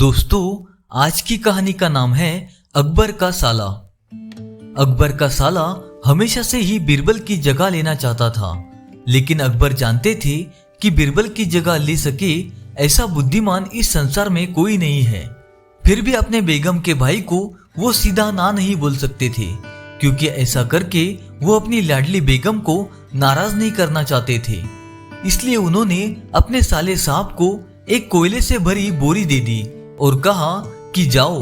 दोस्तों, आज की कहानी का नाम है अकबर का साला। अकबर का साला हमेशा से ही बीरबल की जगह लेना चाहता था, लेकिन अकबर जानते थे कि बीरबल की जगह ले सके ऐसा बुद्धिमान इस संसार में कोई नहीं है। फिर भी अपने बेगम के भाई को वो सीधा ना नहीं बोल सकते थे, क्योंकि ऐसा करके वो अपनी लाडली बेगम को नाराज नहीं करना चाहते थे। इसलिए उन्होंने अपने साले साहब को एक कोयले से भरी बोरी दे दी और कहा कि जाओ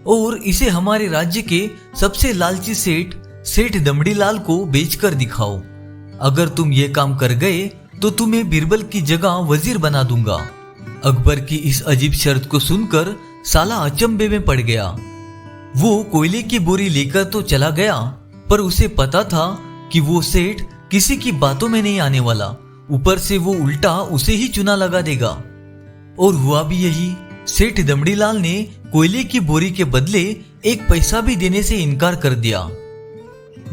और इसे हमारे राज्य के सबसे लालची सेठ दमड़ीलाल को बेचकर दिखाओ। अगर तुम ये काम कर गए तो तुम्हें बीरबल की जगह वजीर बना दूंगा। अकबर की इस अजीब शर्त को सुनकर साला अचंभे में पड़ गया। वो कोयले की बोरी लेकर तो चला गया, पर उसे पता था कि वो सेठ किसी की बातों में नहीं आने वाला। ऊपर से वो उल्टा उसे ही चुना लगा देगा। और हुआ भी यही। सेठ दमड़ीलाल ने कोयले की बोरी के बदले एक पैसा भी देने से इनकार कर दिया।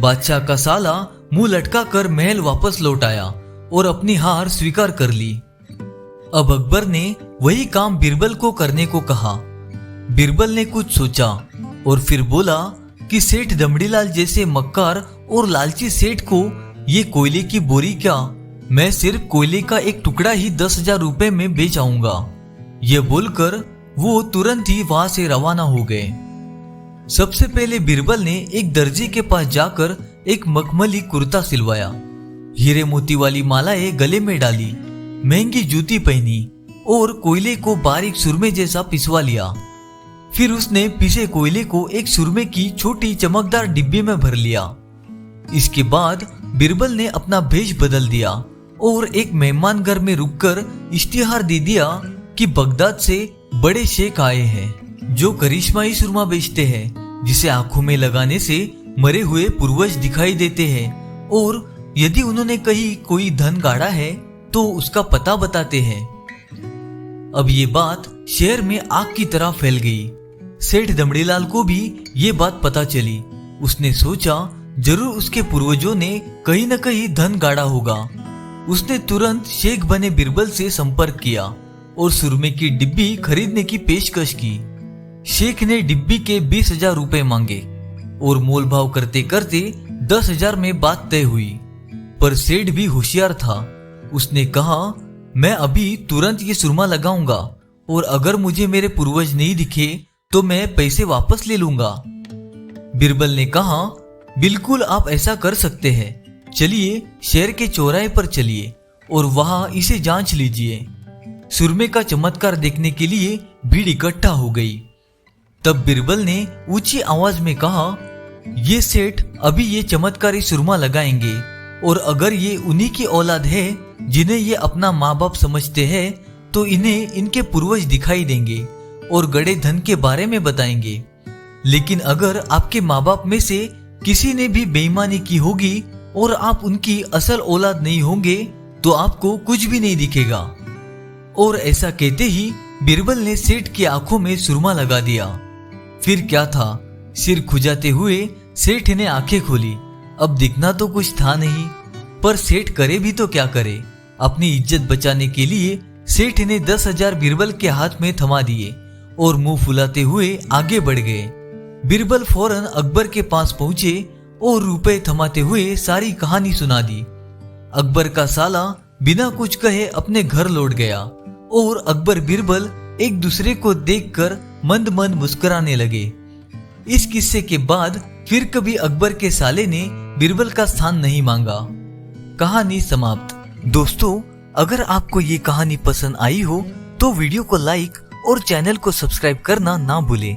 बादशाह का साला मुंह लटका कर महल वापस लौट आया और अपनी हार स्वीकार कर ली। अब अकबर ने वही काम बीरबल को करने को कहा। बीरबल ने कुछ सोचा और फिर बोला कि सेठ दमड़ीलाल जैसे मक्कार और लालची सेठ को ये कोयले की बोरी क्या, मैं सिर्फ कोयले का एक टुकड़ा ही 10,000 रुपए में बेच आऊंगा। यह बोलकर वो तुरंत ही वहां से रवाना हो गए। सबसे पहले बीरबल ने एक दर्जी के पास जाकर एक मखमली कुर्ता सिलवाया, हीरे मोती वाली मालाएं गले में डाली, महंगी जूती पहनी और कोयले को बारीक सुरमे जैसा पिसवा लिया। फिर उसने पिसे कोयले को एक सुरमे की छोटी चमकदार डिब्बी में भर लिया। इसके बाद बीरबल ने अपना भेष बदल दिया और एक मेहमान घर में रुककर इश्तिहार दे दिया कि बगदाद से बड़े शेख आए हैं जो करिश्माई सुरमा बेचते हैं, जिसे आंखों में लगाने से मरे हुए पूर्वज दिखाई देते हैं, और यदि उन्होंने कहीं कोई धन गाड़ा है तो उसका पता बताते हैं। अब ये बात शहर में आग की तरह फैल गई। सेठ दमड़ीलाल को भी ये बात पता चली। उसने सोचा जरूर उसके पूर्वजों ने कहीं न कहीं धन गाड़ा होगा। उसने तुरंत शेख बने बीरबल से संपर्क किया और सुरमे की डिब्बी खरीदने की पेशकश की। शेख ने डिब्बी के 20,000 रुपए मांगे और मोल भाव करते करते 10,000 में बात तय हुई। पर सेठ भी होशियार था। उसने कहा, मैं अभी तुरंत ये सुरमा लगाऊंगा और अगर मुझे मेरे पूर्वज नहीं दिखे तो मैं पैसे वापस ले लूंगा। बीरबल ने कहा, बिल्कुल आप ऐसा कर सकते हैं। चलिए शहर के चौराहे पर चलिए और वहां इसे जांच लीजिए। सुरमे का चमत्कार देखने के लिए भीड़ इकट्ठा हो गई। तब बीरबल ने ऊंची आवाज में कहा, ये सेठ अभी ये चमत्कारी सुरमा लगाएंगे और अगर ये उन्हीं की औलाद है जिन्हें ये अपना माँ बाप समझते हैं तो इन्हें इनके पूर्वज दिखाई देंगे और गड़े धन के बारे में बताएंगे। लेकिन अगर आपके माँ बाप में से किसी ने भी बेईमानी की होगी और आप उनकी असल औलाद नहीं होंगे तो आपको कुछ भी नहीं दिखेगा। और ऐसा कहते ही बीरबल ने सेठ की आंखों में सुरमा लगा दिया। फिर क्या था, सिर खुजाते हुए सेठ ने आंखें खोली। अब दिखना तो कुछ था नहीं, पर सेठ करे भी तो क्या करे। अपनी इज्जत बचाने के लिए सेठ ने 10,000 बीरबल के हाथ में थमा दिए और मुंह फुलाते हुए आगे बढ़ गए। बीरबल फौरन अकबर के पास पहुंचे और रुपए थमाते हुए सारी कहानी सुना दी। अकबर का साला बिना कुछ कहे अपने घर लौट गया और अकबर बीरबल एक दूसरे को देखकर मंद मंद मुस्कुराने लगे। इस किस्से के बाद फिर कभी अकबर के साले ने बीरबल का स्थान नहीं मांगा। कहानी समाप्त। दोस्तों, अगर आपको ये कहानी पसंद आई हो तो वीडियो को लाइक और चैनल को सब्सक्राइब करना ना भूलें।